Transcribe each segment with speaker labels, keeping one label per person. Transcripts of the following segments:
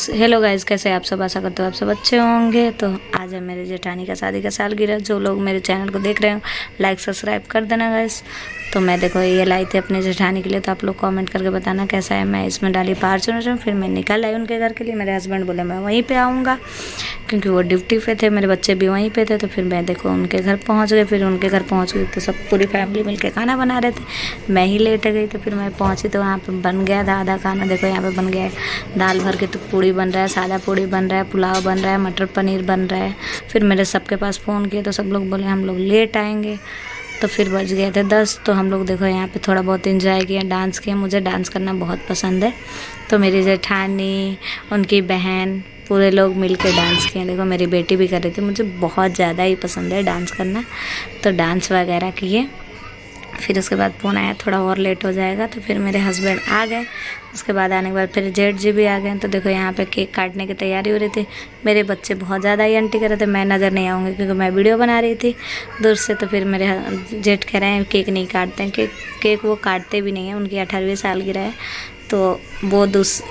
Speaker 1: Hello guys, कैसे आप सब? आशा करते हो आप सब अच्छे होंगे। तो आज है मेरे जेठानी का शादी का सालगिरह। जो लोग मेरे चैनल को देख रहे हो लाइक सब्सक्राइब कर देना गाइस। तो मैं देखो ये लाई थी अपने जेठानी के लिए, तो आप लोग कमेंट करके बताना कैसा है। मैं इसमें डाली फॉर्च्यूनर, फिर मैं निकल आई उनके घर के लिए। मेरे हस्बैंड बोले मैं वहीं पे आऊँगा, क्योंकि वो ड्यूटी पे थे, मेरे बच्चे भी वहीं पे थे। तो फिर मैं देखो उनके घर पहुँच गए। फिर उनके घर पहुँच गई तो सब पूरी फैमिली मिलके खाना बना रहे थे। मैं ही लेट गई, तो फिर मैं पहुँची तो वहाँ पे बन गया था आधा खाना। देखो यहाँ पे बन गया है दाल भर के, तो पूड़ी बन रहा है, सादा पूड़ी बन रहा है, पुलाव बन रहा है, मटर पनीर बन रहा है। फिर मेरे सबके पास फ़ोन किए तो सब लोग बोले हम लोग लेट आएंगे। तो फिर बज गए थे 10। तो हम लोग देखो यहाँ पे थोड़ा बहुत एंजॉय किया, डांस किया। मुझे डांस करना बहुत पसंद है। तो मेरी जेठानी, उनकी बहन, पूरे लोग मिल के डांस किए। देखो मेरी बेटी भी कर रही थी। मुझे बहुत ज़्यादा ही पसंद है डांस करना, तो डांस वगैरह किए। फिर उसके बाद फ़ोन आया थोड़ा और लेट हो जाएगा, तो फिर मेरे हस्बैंड आ गए। उसके बाद आने के बाद फिर जेठ जी भी आ गए। तो देखो यहाँ पे केक काटने की तैयारी हो रही थी। मेरे बच्चे बहुत ज़्यादा ही आंटी कर रहे थे, मैं नज़र नहीं आऊँगी क्योंकि मैं वीडियो बना रही थी दूर से। तो फिर मेरे जेठ कह रहे हैं केक नहीं काटते हैं। केक वो काटते भी नहीं हैं। उनकी 18वीं सालगिरह है, तो वो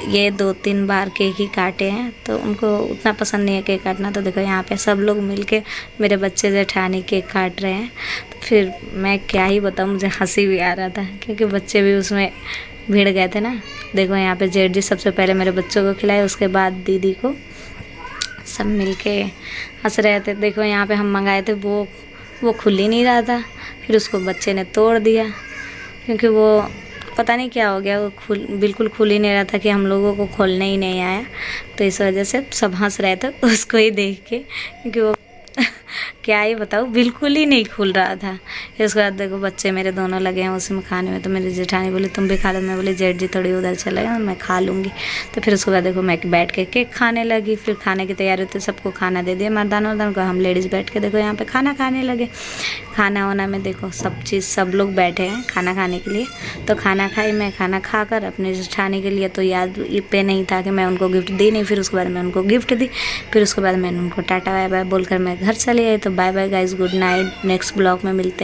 Speaker 1: ये 2-3 बार केक ही काटे हैं, तो उनको उतना पसंद नहीं है केक काटना। तो देखो यहाँ पे सब लोग मिलके मेरे बच्चे जेठानी केक काट रहे हैं। तो फिर मैं क्या ही बताऊँ, मुझे हंसी भी आ रहा था क्योंकि बच्चे भी उसमें भिड़ गए थे ना। देखो यहाँ पे जेठ जी सबसे पहले मेरे बच्चों को खिलाए, उसके बाद दीदी को। सब मिलके हंस रहे थे। देखो यहाँ पे हम मंगाए थे, वो खुल ही नहीं रहा था। फिर उसको बच्चे ने तोड़ दिया, क्योंकि वो पता नहीं क्या हो गया, वो बिल्कुल खुल ही नहीं रहा था कि हम लोगों को खोलने ही नहीं आया। तो इस वजह से सब हंस रहे थे उसको ही देख के, क्योंकि वो क्या ही बताऊँ, बिल्कुल ही नहीं खुल रहा था। इसके बाद देखो बच्चे मेरे दोनों लगे हैं उसमें खाने में। तो मेरी जेठानी बोली तुम भी खा लो। मैं बोली जेठ जी थोड़ी उधर चले गए, मैं खा लूँगी। तो फिर उसके बाद देखो मैं बैठ के केक खाने लगी। फिर खाने की तैयारी होती, सबको खाना दे दिया मर्दान वर्दान को। हम लेडीज़ बैठ के देखो यहाँ पे खाना खाने लगे। खाना वाना में देखो सब लोग बैठे हैं खाना खाने के लिए। तो खाना खाई मैं, खाना खाकर अपनी जेठानी के लिए तो याद पे नहीं था कि मैं उनको गिफ्ट दी नहीं। फिर उसके बाद मैं उनको गिफ्ट दी। फिर उसके बाद मैंने उनको टाटा बाय बाय बोलकर मैं घर चली आई। तो bye bye guys, good night. Next blog में मिलते हैं।